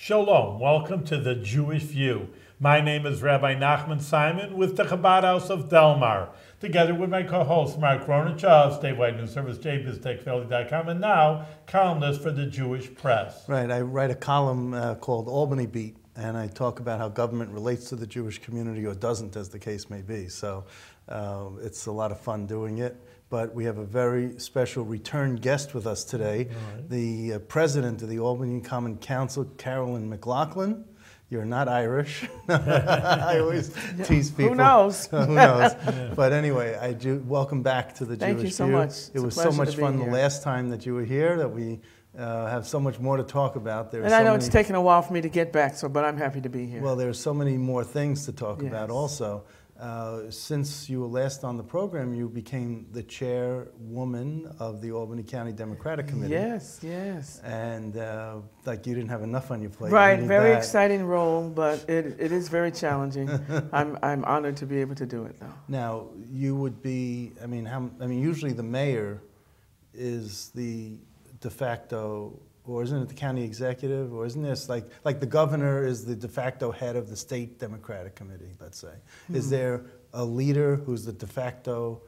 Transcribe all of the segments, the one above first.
Shalom, welcome to the Jewish View. My name is Rabbi Nachman Simon with the Chabad House of Delmar, together with my co-host Mark Ronich of statewide news service jbiztechphilly.com, and now columnist for the Jewish Press. Right, I write a column called Albany Beat, and I talk about how government relates to the Jewish community or doesn't, as the case may be. So it's a lot of fun doing it. But we have a very special return guest with us today, the president of the Albany Common Council, Chairwoman McLaughlin. You're not Irish. I always tease people. Who knows? Who knows? Yeah. But anyway, I do welcome back to the Jewish View. Thank you so much. It was so much fun the last time that you were here that we have so much more to talk about. And I know it's taken a while for me to get back, but I'm happy to be here. Well, there's so many more things to talk about also. Since you were last on the program, you became the chairwoman of the Albany County Democratic Committee. Yes, yes. And like you didn't have enough on your plate. Right, very exciting role, but it is very challenging. I'm honored to be able to do it, though. Now, you would be, I mean, usually the mayor is the de facto, or isn't it the county executive, or isn't this like the governor is the de facto head of the state Democratic Committee, let's say. Is there a leader who's the de facto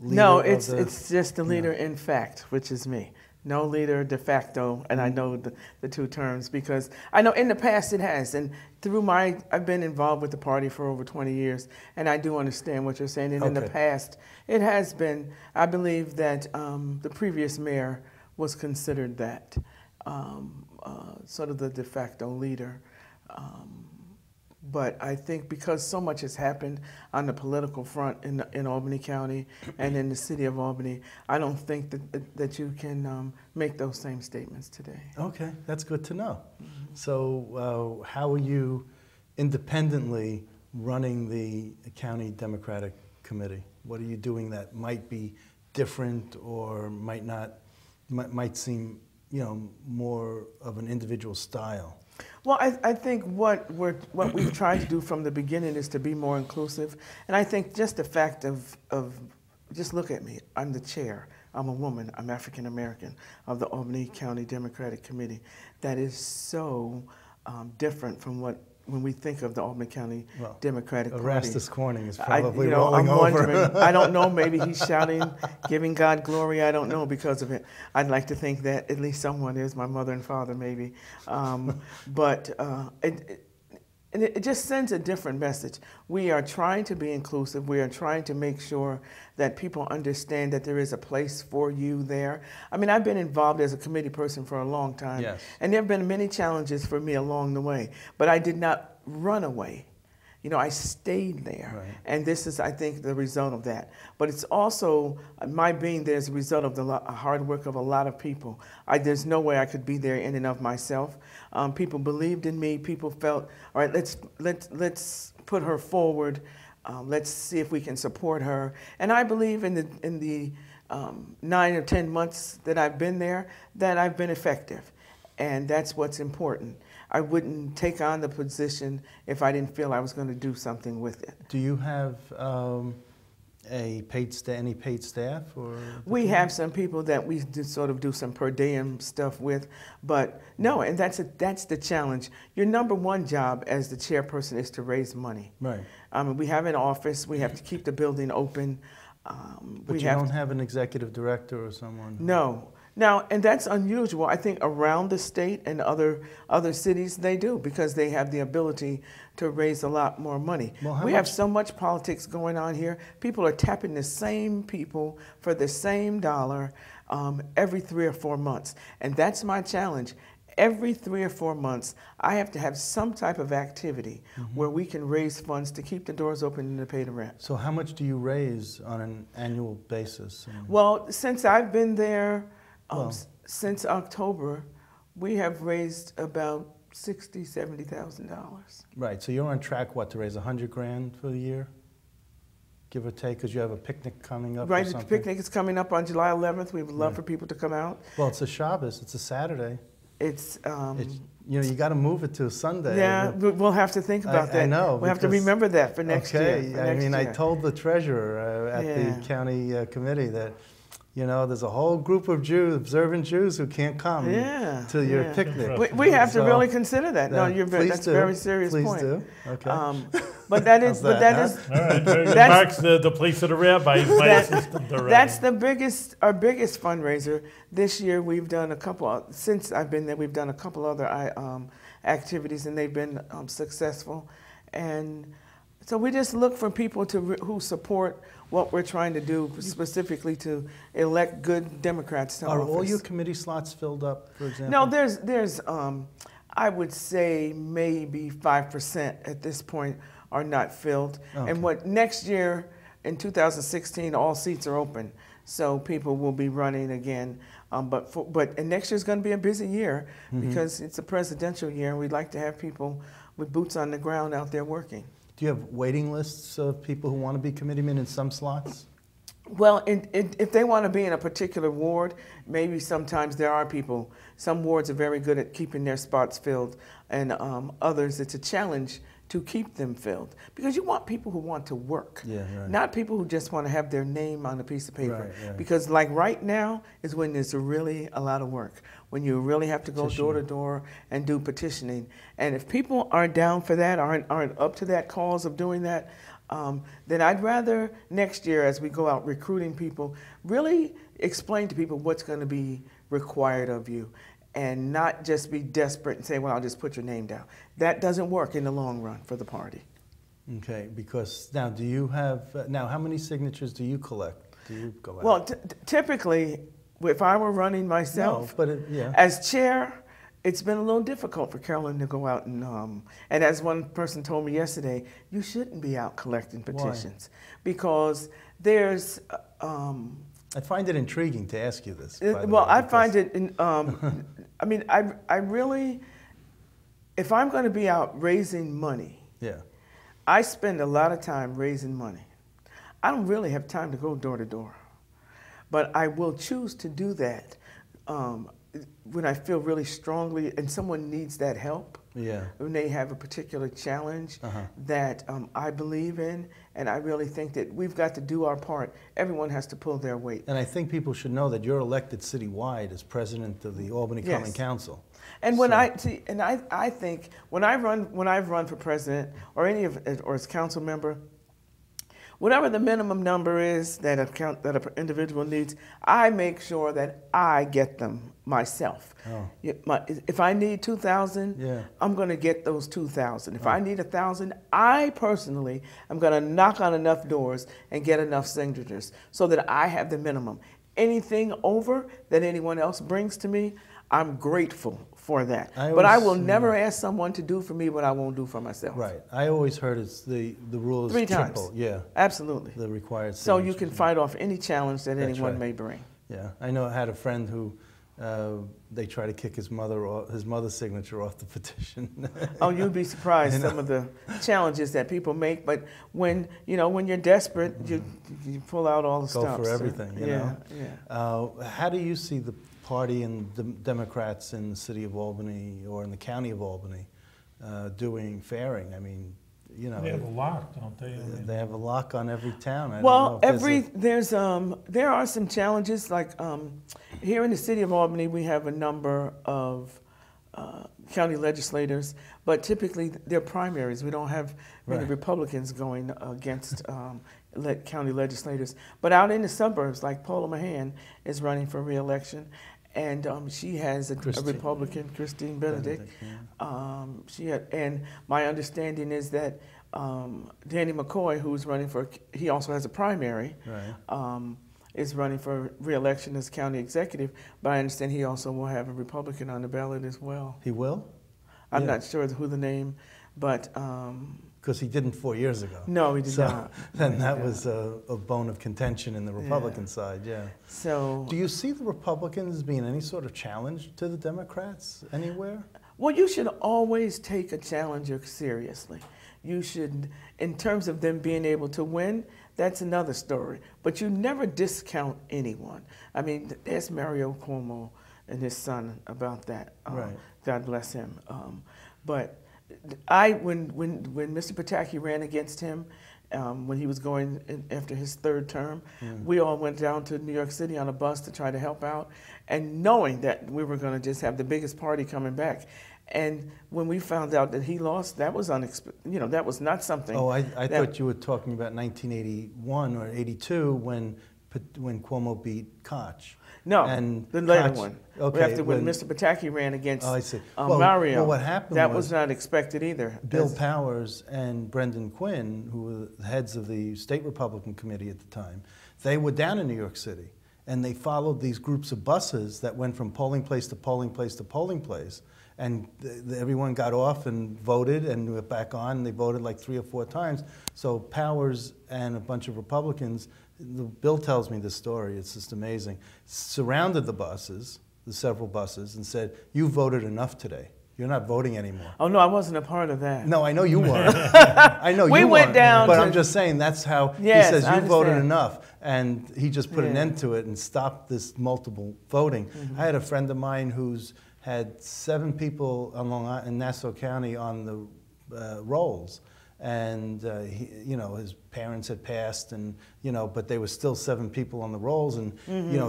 leader? No, it's just the leader in fact, which is me. No leader de facto, and I know the two terms because I know in the past it has, and through I've been involved with the party for over 20 years, and I do understand what you're saying, and in the past it has been, I believe that the previous mayor was considered that. Sort of the de facto leader. But I think because so much has happened on the political front in Albany County and in the city of Albany, I don't think that you can make those same statements today. Okay, that's good to know. So how are you independently running the County Democratic Committee? What are you doing that might be different or might seem, you know, more of an individual style? Well, I think what we've tried to do from the beginning is to be more inclusive, and I think just the fact of just look at me. I'm the chair. I'm a woman. I'm African American of the Albany County Democratic Committee. That is so different from when we think of the Albany County Democratic Party. Erastus Corning is probably rolling I'm over. Wondering, I don't know, maybe he's shouting, giving God glory, I don't know because of it. I'd like to think that at least someone is, my mother and father maybe. It just sends a different message. We are trying to be inclusive. We are trying to make sure that people understand that there is a place for you there. I mean, I've been involved as a committee person for a long time, and there have been many challenges for me along the way, but I did not run away. You know, I stayed there, and this is, I think, the result of that. But it's also, my being there is a result of the hard work of a lot of people. There's no way I could be there in and of myself. People believed in me. People felt, all right, let's put her forward. Let's see if we can support her. And I believe in the 9 or 10 months that I've been there, that I've been effective. And that's what's important. I wouldn't take on the position if I didn't feel I was going to do something with it. Do you have any paid staff? Or we have some people that we sort of do some per diem stuff with, but no, and that's the challenge. Your number one job as the chairperson is to raise money. Right. We have an office. We have to keep the building open. But you don't have an executive director or someone? No. Now, and that's unusual. I think around the state and other cities they do because they have the ability to raise a lot more money. Well, we have so much politics going on here. People are tapping the same people for the same dollar every 3 or 4 months. And that's my challenge. Every 3 or 4 months, I have to have some type of activity where we can raise funds to keep the doors open and to pay the rent. So how much do you raise on an annual basis? Well, since I've been there, since October, we have raised about $60,000, $70,000. Right. So you're on track, what, to raise $100,000 for the year, give or take, because you have a picnic coming up. Right. The picnic is coming up on July 11th. We would love for people to come out. Well, it's a Shabbos. It's a Saturday. It's you know, you got to move it to a Sunday. Yeah, we'll have to think about that. I know. We'll have to remember that for next year. I mean, I told the treasurer at the county committee that you know, there's a whole group of Jews, observant Jews, who can't come to your picnic. We have to really consider that. No, that's a very serious please point. Do. Okay. But that is, All right, Mark's the place of the rabbi. He's my assistant director. That's our biggest fundraiser. This year we've done since I've been there, we've done a couple other activities, and they've been successful. And so we just look for people who support what we're trying to do, specifically to elect good Democrats to office. Are all your committee slots filled up, for example? No, there's I would say maybe 5% at this point are not filled. Okay. And next year, in 2016, all seats are open, so people will be running again. And next year's going to be a busy year because it's a presidential year, and we'd like to have people with boots on the ground out there working. Do you have waiting lists of people who want to be committeemen in some slots? Well, if they want to be in a particular ward, maybe sometimes there are people. Some wards are very good at keeping their spots filled, and others it's a challenge to keep them filled, because you want people who want to work, not people who just want to have their name on a piece of paper. Right. Because like right now is when there's really a lot of work, when you really have to go door to door and do petitioning. And if people aren't down for that, aren't up to that cause of doing that, then I'd rather next year, as we go out recruiting people, really explain to people what's going to be required of you, and not just be desperate and say, well, I'll just put your name down. That doesn't work in the long run for the party. Okay, because now do you have, now how many signatures do you collect? Do you go out? Well, typically, if I were running myself, as chair, it's been a little difficult for Carolyn to go out and as one person told me yesterday, you shouldn't be out collecting petitions. Why? Because there's, I find it intriguing to ask you this. Well, I find it, I mean, I really, if I'm going to be out raising money, I spend a lot of time raising money. I don't really have time to go door to door, but I will choose to do that when I feel really strongly and someone needs that help. When they have a particular challenge that I believe in, and I really think that we've got to do our part. Everyone has to pull their weight. And I think people should know that you're elected citywide as president of the Albany Common Council. And when I think when I've run for president or or as council member, whatever the minimum number is that an individual needs, I make sure that I get them myself. If I need 2,000, I'm going to get those 2,000. If I need 1,000, I personally am going to knock on enough doors and get enough signatures so that I have the minimum. Anything over that anyone else brings to me, I'm grateful for that. But I will never ask someone to do for me what I won't do for myself. Right. I always heard it's the rule is 3 triple. times. Absolutely. The required signatures. So you can fight off any challenge that anyone may bring. Yeah. I know I had a friend who they try to kick his mother's signature off the petition. Oh, you'd be surprised some of the challenges that people make. But when you're desperate, you pull out all the stops. Go for everything. You know. How do you see the party and the Democrats in the city of Albany or in the county of Albany faring? I mean, they have a lock, don't they? They have a lock on every town. There are some challenges. Like here in the city of Albany, we have a number of county legislators, but typically they're primaries. We don't have many Republicans going against county legislators. But out in the suburbs, like Paula Mahan is running for re-election, and she has a Republican, Christine Benedict. And my understanding is that Danny McCoy, who's running he also has a primary, is running for re-election as county executive, but I understand he also will have a Republican on the ballot as well. He will? I'm not sure who the name, but... Because he didn't 4 years ago. No, he did not. Then that was a bone of contention in the Republican side, So, do you see the Republicans being any sort of challenge to the Democrats anywhere? Well, you should always take a challenger seriously. You should, in terms of them being able to win, that's another story. But you never discount anyone. I mean, ask Mario Cuomo and his son about that. God bless him. But when Mr. Pataki ran against him, when he was going after his third term. We all went down to New York City on a bus to try to help out, and knowing that we were going to just have the biggest party coming back. And when we found out that he lost, that was unexpected. That was not something. Oh, I thought you were talking about 1981 or 82 when Cuomo beat Koch. No, and the later Koch, one. Okay, After when Mr. Pataki ran against I see. Mario. Well, what happened that was not expected either. Bill Powers and Brendan Quinn, who were the heads of the state Republican committee at the time, they were down in New York City, and they followed these groups of buses that went from polling place to polling place to polling place. And everyone got off and voted and went back on, and they voted like 3 or 4 times. So Powers and a bunch of Republicans, Bill tells me this story, it's just amazing, surrounded the buses, the several buses, and said, "You voted enough today. You're not voting anymore." Oh, no, I wasn't a part of that. No, I know you weren't. I know we you went weren't. down But to, I'm just saying that's how yes, he says, "You voted understand. enough." And he just put an end to it and stopped this multiple voting. I had a friend of mine who's had 7 people on Long Island, in Nassau County on the rolls. And his parents had passed, and but there were still 7 people on the rolls, and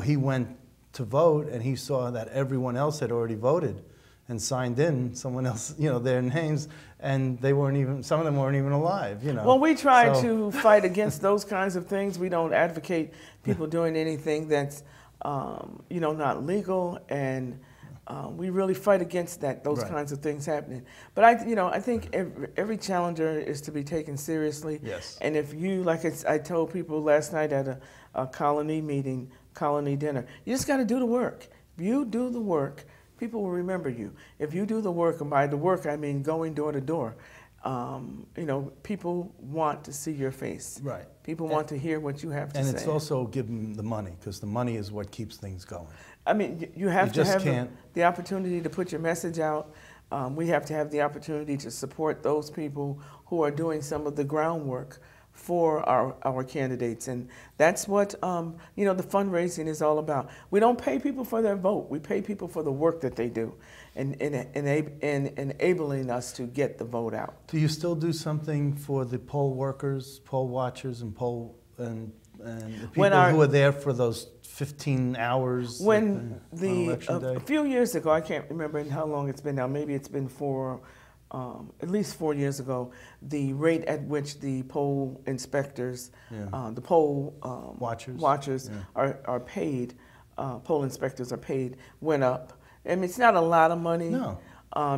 he went to vote, and he saw that everyone else had already voted and signed in someone else, their names, and they weren't even, some of them weren't even alive, Well, we try to fight against those kinds of things. We don't advocate people doing anything that's, not legal, and we really fight against those kinds of things happening. But I think every challenger is to be taken seriously. Yes. And if you, like I told people last night at a colony meeting, colony dinner, you just got to do the work. If you do the work, people will remember you. If you do the work, and by the work I mean going door to door, people want to see your face. Right. People want to hear what you have to say. And it's also give them the money, because the money is what keeps things going. I mean, you have to have can't. the opportunity to put your message out. We have to have the opportunity to support those people who are doing some of the groundwork for our candidates. And that's what, the fundraising is all about. We don't pay people for their vote. We pay people for the work that they do and enabling us to get the vote out. Do you still do something for the poll workers, poll watchers, and the people who are there for those 15 hours on election day? A few years ago, I can't remember how long it's been now, maybe it's been at least 4 years ago, the rate at which the poll inspectors, the poll watchers are paid, poll inspectors are paid, went up. I mean, it's not a lot of money. No.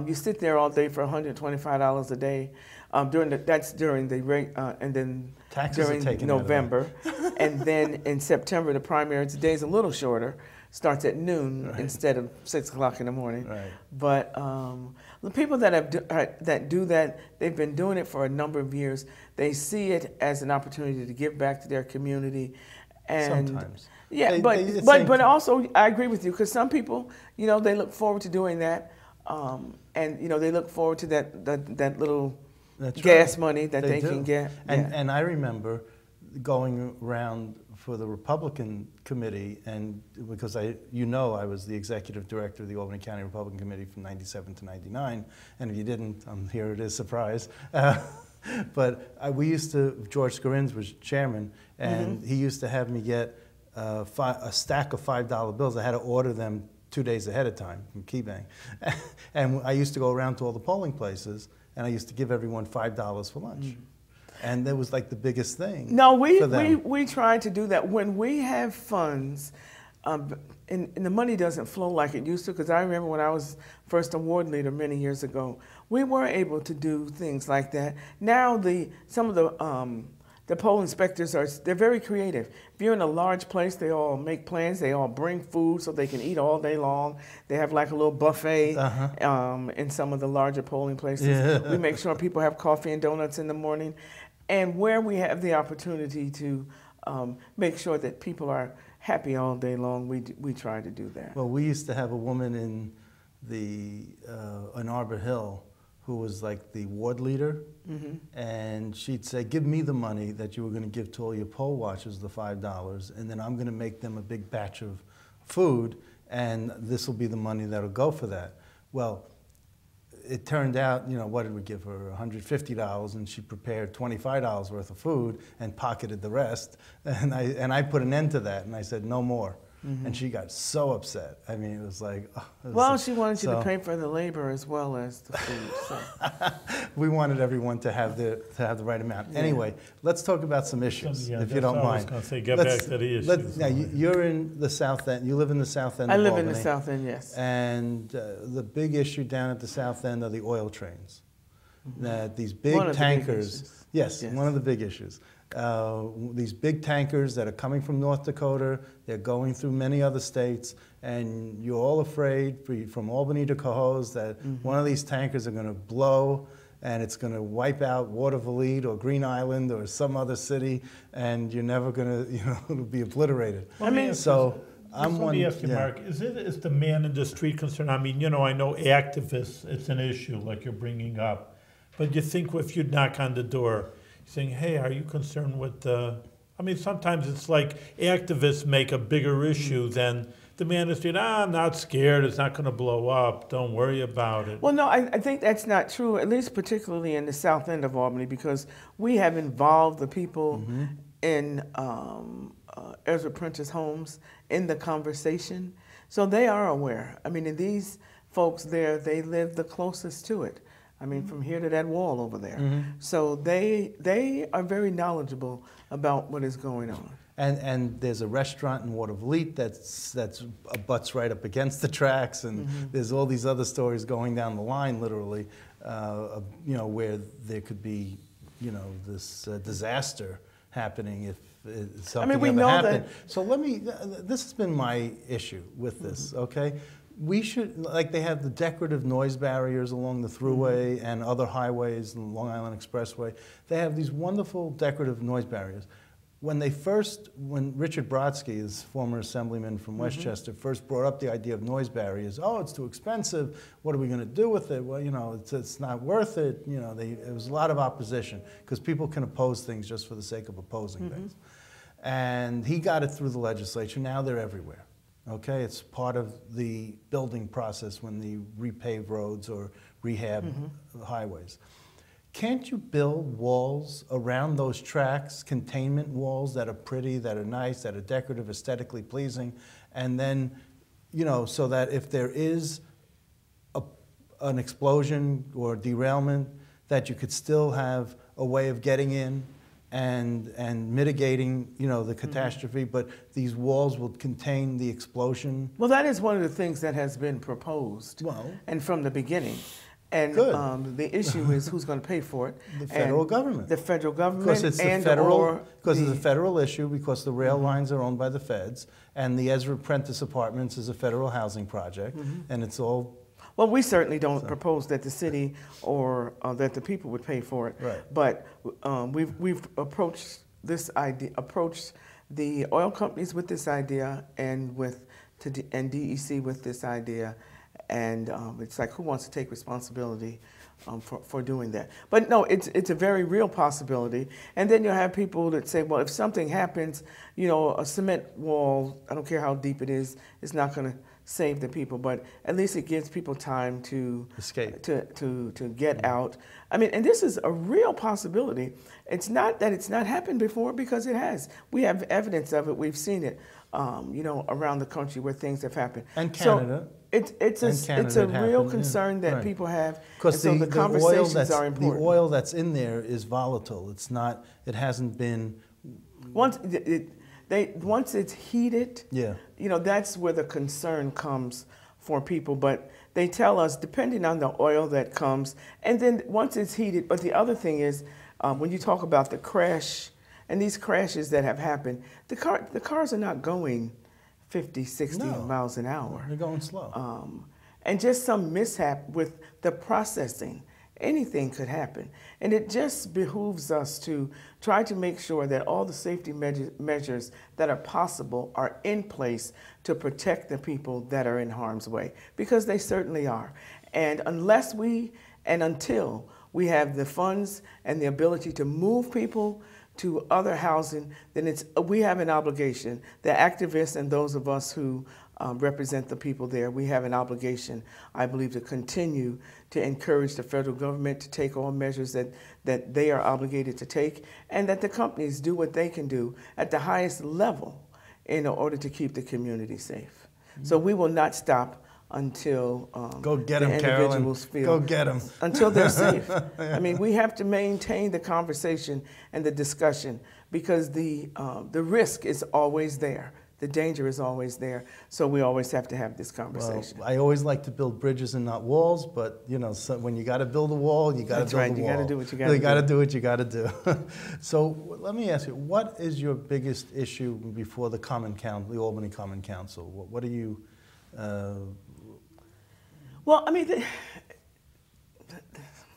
You sit there all day for $125 a day. That's during the rate, and then taxes during November, and then in September the primary. The day's a little shorter, starts at noon instead of 6 o'clock in the morning. Right. But the people that do that, they've been doing it for a number of years. They see it as an opportunity to give back to their community. And sometimes. Yeah, but also I agree with you, because some people, they look forward to doing that, and they look forward to that little gas money that they can get. And I remember going around for the Republican committee, and because I was the executive director of the Albany County Republican Committee from '97 to '99, and if you didn't, here it is, surprise. But George Scarins was chairman, and he used to have me get a stack of $5 bills. I had to order them 2 days ahead of time from KeyBank. And I used to go around to all the polling places, and I used to give everyone $5 for lunch. And that was like the biggest thing. No, we try to do that. When we have funds, and the money doesn't flow like it used to, because I remember when I was first award leader many years ago, we were able to do things like that. Now some of the poll inspectors they're very creative. If you're in a large place, they all make plans. They all bring food so they can eat all day long. They have like a little buffet in some of the larger polling places. Yeah. We make sure people have coffee and donuts in the morning. And where we have the opportunity to make sure that people are happy all day long, we try to do that. Well, we used to have a woman in Arbor Hill who was like the ward leader, and she'd say, "Give me the money that you were going to give to all your poll watchers, the $5, and then I'm going to make them a big batch of food, and this will be the money that'll go for that." Well, it turned out, what did we give her? $150, and she prepared $25 worth of food and pocketed the rest. And I put an end to that, and I said, no more. And she got so upset. I mean, it was like... she wanted you to pay for the labor as well as the food. So. We wanted everyone to have the right amount. Yeah. Anyway, let's talk about some issues, if you don't mind. I was going to say, get back to the issues. Now, you're in the South End. You live in the South End of Albany. I live in the South End, yes. And the big issue down at the South End are the oil trains. These big tankers... Yes, one of the big issues. These big tankers that are coming from North Dakota, they're going through many other states, and you're all afraid from Albany to Cohoes that one of these tankers are going to blow and it's going to wipe out Watervliet or Green Island or some other city, and you're never going to, it'll be obliterated. Let me ask you, Mark, is the man in the street concerned? I mean, I know activists, it's an issue like you're bringing up, but you think if you knock on the door, saying, hey, are you concerned with the... I mean, sometimes it's like activists make a bigger issue than the man in the street. I'm not scared. It's not going to blow up. Don't worry about it. Well, no, I think that's not true, at least particularly in the South End of Albany, because we have involved the people in Ezra Prentice homes in the conversation. So they are aware. I mean, and these folks there, they live the closest to it. I mean, from here to that wall over there. So they are very knowledgeable about what is going on. And there's a restaurant in Watervliet that's butts right up against the tracks, and there's all these other stories going down the line, literally, where there could be, this disaster happening if something ever happened. So this has been my issue with this, okay? We should, like they have the decorative noise barriers along the Thruway and other highways, and Long Island Expressway. They have these wonderful decorative noise barriers. When Richard Brodsky, his former assemblyman from Westchester, first brought up the idea of noise barriers, it's too expensive, what are we going to do with it? Well, it's not worth it. There was a lot of opposition, because people can oppose things just for the sake of opposing things. And he got it through the legislature. Now they're everywhere. Okay, it's part of the building process when they repave roads or rehab highways. Can't you build walls around those tracks, containment walls that are pretty, that are nice, that are decorative, aesthetically pleasing, and then, so that if there is an explosion or derailment, that you could still have a way of getting in and mitigating, the catastrophe, but these walls will contain the explosion. Well, that is one of the things that has been proposed, and from the beginning. And the issue is who's going to pay for it. The federal government. The federal government. Because it's it's a federal issue, because the rail lines are owned by the feds, and the Ezra Prentice Apartments is a federal housing project, and it's all... Well, we certainly don't propose that the city or that the people would pay for it. Right. But we've approached this idea, approached the oil companies with this idea, and DEC with this idea, and it's like, who wants to take responsibility for doing that? But no, it's a very real possibility. And then you'll have people that say, well, if something happens, a cement wall, I don't care how deep it is, it's not going to save the people, but at least it gives people time to escape, to get out. I mean, and this is a real possibility. It's not that it's not happened before, because it has. We have evidence of it. We've seen it, around the country where things have happened. And Canada. So it's a real concern that people have. Because the conversations are important. The oil that's in there is volatile. It's not. It hasn't been. Once it's heated, that's where the concern comes for people. But they tell us, depending on the oil that comes, and then once it's heated, but the other thing is, when you talk about the crash, and these crashes that have happened, the cars are not going 50, 60 miles an hour. They're going slow. And just some mishap with the processing, anything could happen. And it just behooves us to try to make sure that all the safety measures that are possible are in place to protect the people that are in harm's way, because they certainly are. And until we have the funds and the ability to move people to other housing, then we have an obligation. The activists and those of us who represent the people there, we have an obligation, I believe, to continue to encourage the federal government to take all measures that they are obligated to take, and that the companies do what they can do at the highest level in order to keep the community safe. So we will not stop until Go get the 'em, Carolyn. individuals feel Go get them. until they're safe. I mean, we have to maintain the conversation and the discussion, because the risk is always there. The danger is always there. So we always have to have this conversation. Well, I always like to build bridges and not walls, but you know, so when you got to build a wall, you got to build a wall. You got to do what you got to do. You got to do what you got to do. So let me ask you, what is your biggest issue before the the Albany Common Council? What are you? Well, I mean,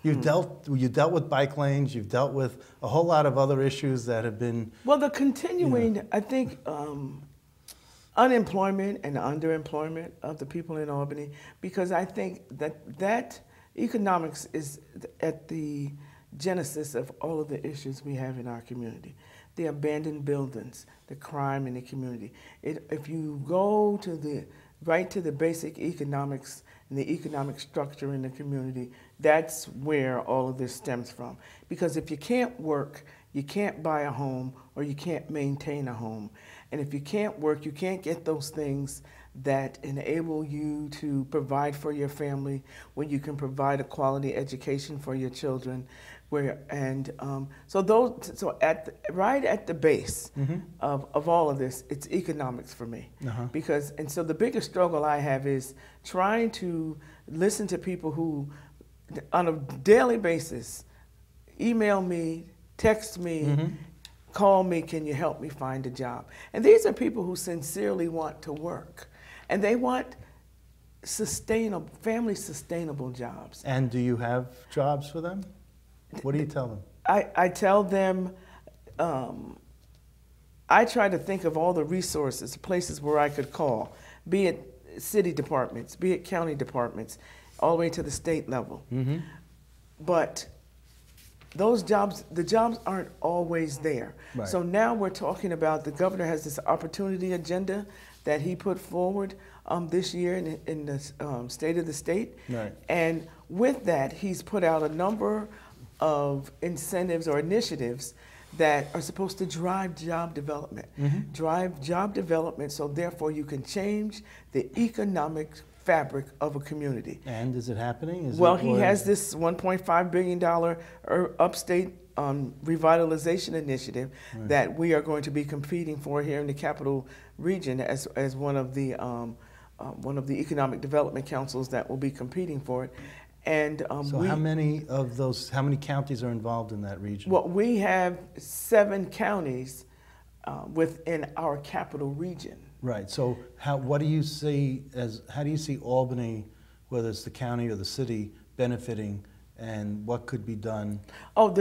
you dealt with bike lanes. You've dealt with a whole lot of other issues that have been. well, the continuing, I think, unemployment and underemployment of the people in Albany, because I think that economics is at the genesis of all of the issues we have in our community. The abandoned buildings, the crime in the community. If you go right to the basic economics and the economic structure in the community, that's where all of this stems from. Because if you can't work, you can't buy a home, or you can't maintain a home. And if you can't work, you can't get those things that enable you to provide for your family, where you can provide a quality education for your children. Right at the base of all of this, it's economics for me. So the biggest struggle I have is trying to listen to people who, on a daily basis, email me, text me, call me, can you help me find a job? And these are people who sincerely want to work, and they want family sustainable jobs. And do you have jobs for them? What do you tell them? I tell them, I try to think of all the resources, places where I could call, be it city departments, be it county departments, all the way to the state level. But those jobs, the jobs aren't always there. Right. So now we're talking about, the governor has this opportunity agenda that he put forward this year in the State of the State. Right. And with that, he's put out a number of incentives or initiatives that are supposed to drive job development. Drive job development, so therefore you can change the economic fabric of a community. And is it happening? He has this $1.5 billion upstate revitalization initiative that we are going to be competing for here in the Capital Region as one of the economic development councils that will be competing for it. And so how many counties are involved in that region? Well, we have 7 counties within our capital region. Right. So how do you see Albany, whether it's the county or the city, benefiting, and what could be done? Oh,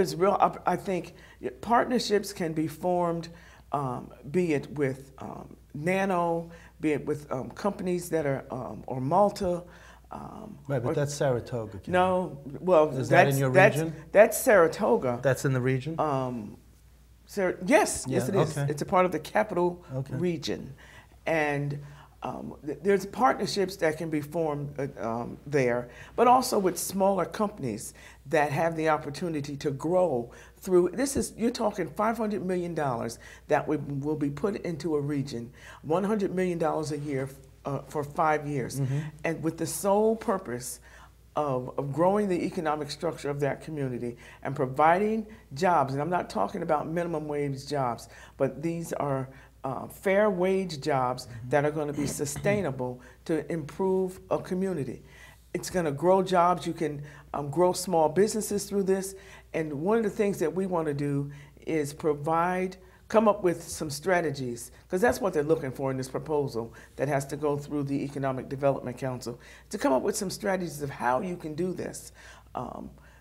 I think partnerships can be formed, be it with Nano, be it with companies that are, or Malta. Right, but that's Saratoga County. No, well, is that in your region? That's Saratoga. That's in the region? Yes, it is. Okay. It's a part of the capital region. And there's partnerships that can be formed there, but also with smaller companies that have the opportunity to grow through, you're talking $500 million that will be put into a region, $100 million a year for 5 years, and with the sole purpose of growing the economic structure of that community and providing jobs. And I'm not talking about minimum wage jobs, but these are fair wage jobs that are going to be sustainable to improve a community. It's going to grow jobs. You can grow small businesses through this. And one of the things that we want to do is come up with some strategies, because that's what they're looking for in this proposal that has to go through the Economic Development Council, to come up with some strategies of how you can do this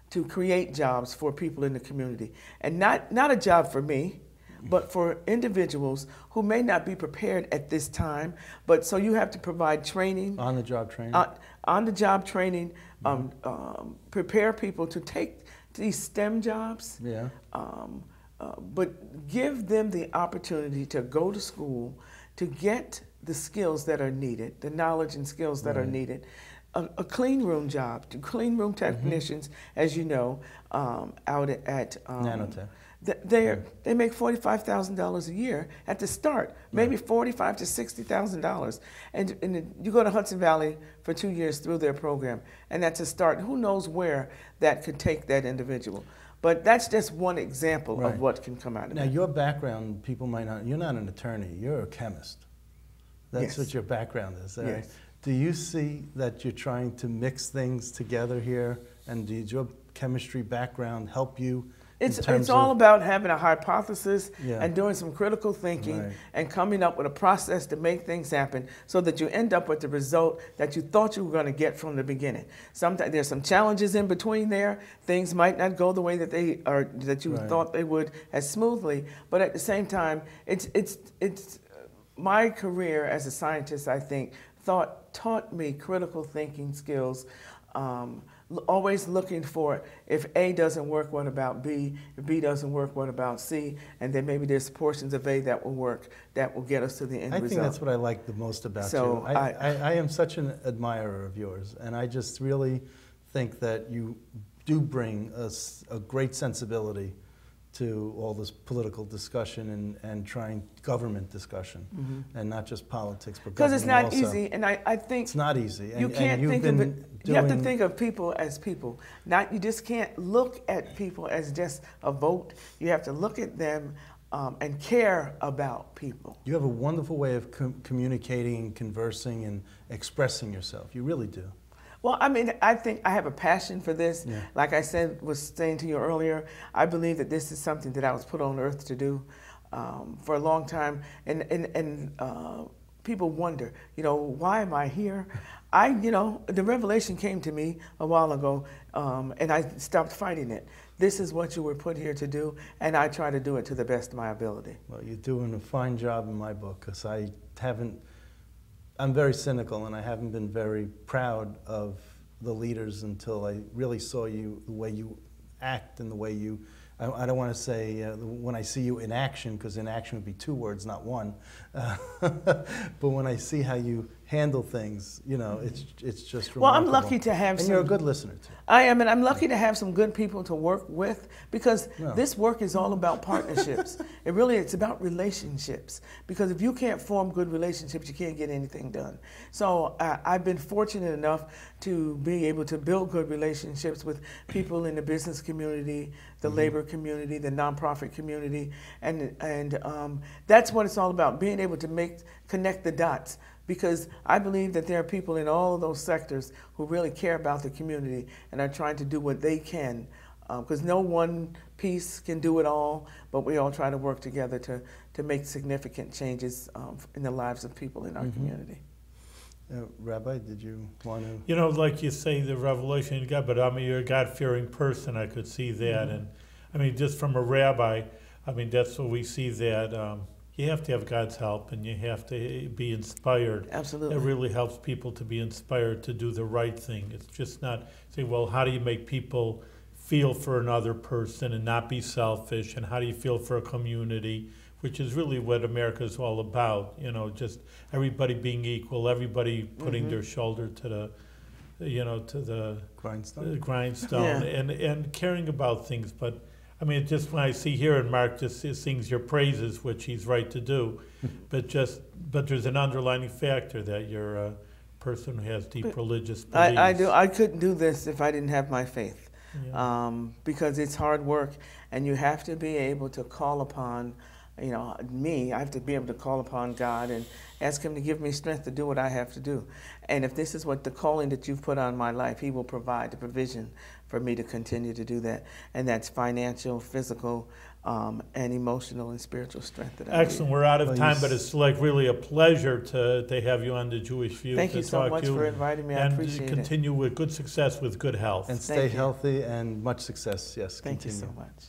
to create jobs for people in the community. And not a job for me, but for individuals who may not be prepared at this time, but so you have to provide training. On-the-job training. On-the-job training, prepare people to take these STEM jobs. but give them the opportunity to go to school, to get the skills that are needed, the knowledge and skills that are needed. A clean room job, clean room technicians, as you know, out at Nanotech. They make $45,000 a year at the start, maybe $45,000 to $60,000, and you go to Hudson Valley for 2 years through their program, and that's a start. Who knows where that could take that individual? But that's just one example of what can come out of it. Now, your background, people might not, you're not an attorney, you're a chemist. That's what your background is, right? Yes. Do you see that you're trying to mix things together here? And does your chemistry background help you? It's all about having a hypothesis and doing some critical thinking and coming up with a process to make things happen so that you end up with the result that you thought you were going to get from the beginning. Sometimes there's some challenges in between there. Things might not go the way that they are, that you thought they would as smoothly. But at the same time, it's my career as a scientist, I think, taught me critical thinking skills. Always looking for, if A doesn't work, what about B? If B doesn't work, what about C? And then maybe there's portions of A that will work, that will get us to the end result. I think that's what I like the most about you. I am such an admirer of yours, and I just really think that you do bring a great sensibility to all this political discussion and trying government discussion, and not just politics, but government. Because it's not also easy, and I think it's not easy. You can't think of it. You have to think of people as people. You just can't look at people as just a vote. You have to look at them and care about people. You have a wonderful way of communicating, conversing, and expressing yourself. You really do. Well, I mean, I think I have a passion for this. Like I was saying to you earlier, I believe that this is something that I was put on earth to do for a long time. And people wonder, why am I here? The revelation came to me a while ago, and I stopped fighting it. This is what you were put here to do, and I try to do it to the best of my ability. Well, you're doing a fine job in my book, because I'm very cynical, and I haven't been very proud of the leaders until I really saw you, the way you act and the way you, I don't want to say when I see you in action, because in action would be 2 words, not 1. But when I see how you handle things, it's just remarkable. Well, I'm lucky to have and you're a good listener, too. I am, and I'm lucky to have some good people to work with, because this work is all about partnerships. It's about relationships, because if you can't form good relationships, you can't get anything done. So I've been fortunate enough to be able to build good relationships with people in the business community, the labor community, the nonprofit community, and that's what it's all about, being able to connect the dots. Because I believe that there are people in all of those sectors who really care about the community and are trying to do what they can. Because no one piece can do it all, but we all try to work together to make significant changes in the lives of people in our community. Rabbi, did you want to? Like you say, the revelation you got, but I mean, you're a God-fearing person. I could see that. And I mean, just from a rabbi, I mean, that's what we see that. You have to have God's help, and you have to be inspired. Absolutely. It really helps people to be inspired to do the right thing. It's just not say, well, how do you make people feel for another person and not be selfish, and how do you feel for a community, which is really what America is all about. Just everybody being equal, everybody putting their shoulder to the grindstone, and caring about things. But I mean, just when I see here, and Mark just sings your praises, which he's right to do, but there's an underlying factor that you're a person who has deep religious beliefs. I couldn't do this if I didn't have my faith, because it's hard work, and you have to be able to call upon, I have to be able to call upon God and ask Him to give me strength to do what I have to do. And if this is what the calling that you've put on my life, He will provide the provision for me to continue to do that. And that's financial, physical, and emotional and spiritual strength that I need. Excellent. We're out of time, but it's really a pleasure to have you on the Jewish View. Thank you so much for inviting me. I appreciate it. And continue with good success with good health. And stay healthy and much success. Yes, Thank you continue. so much.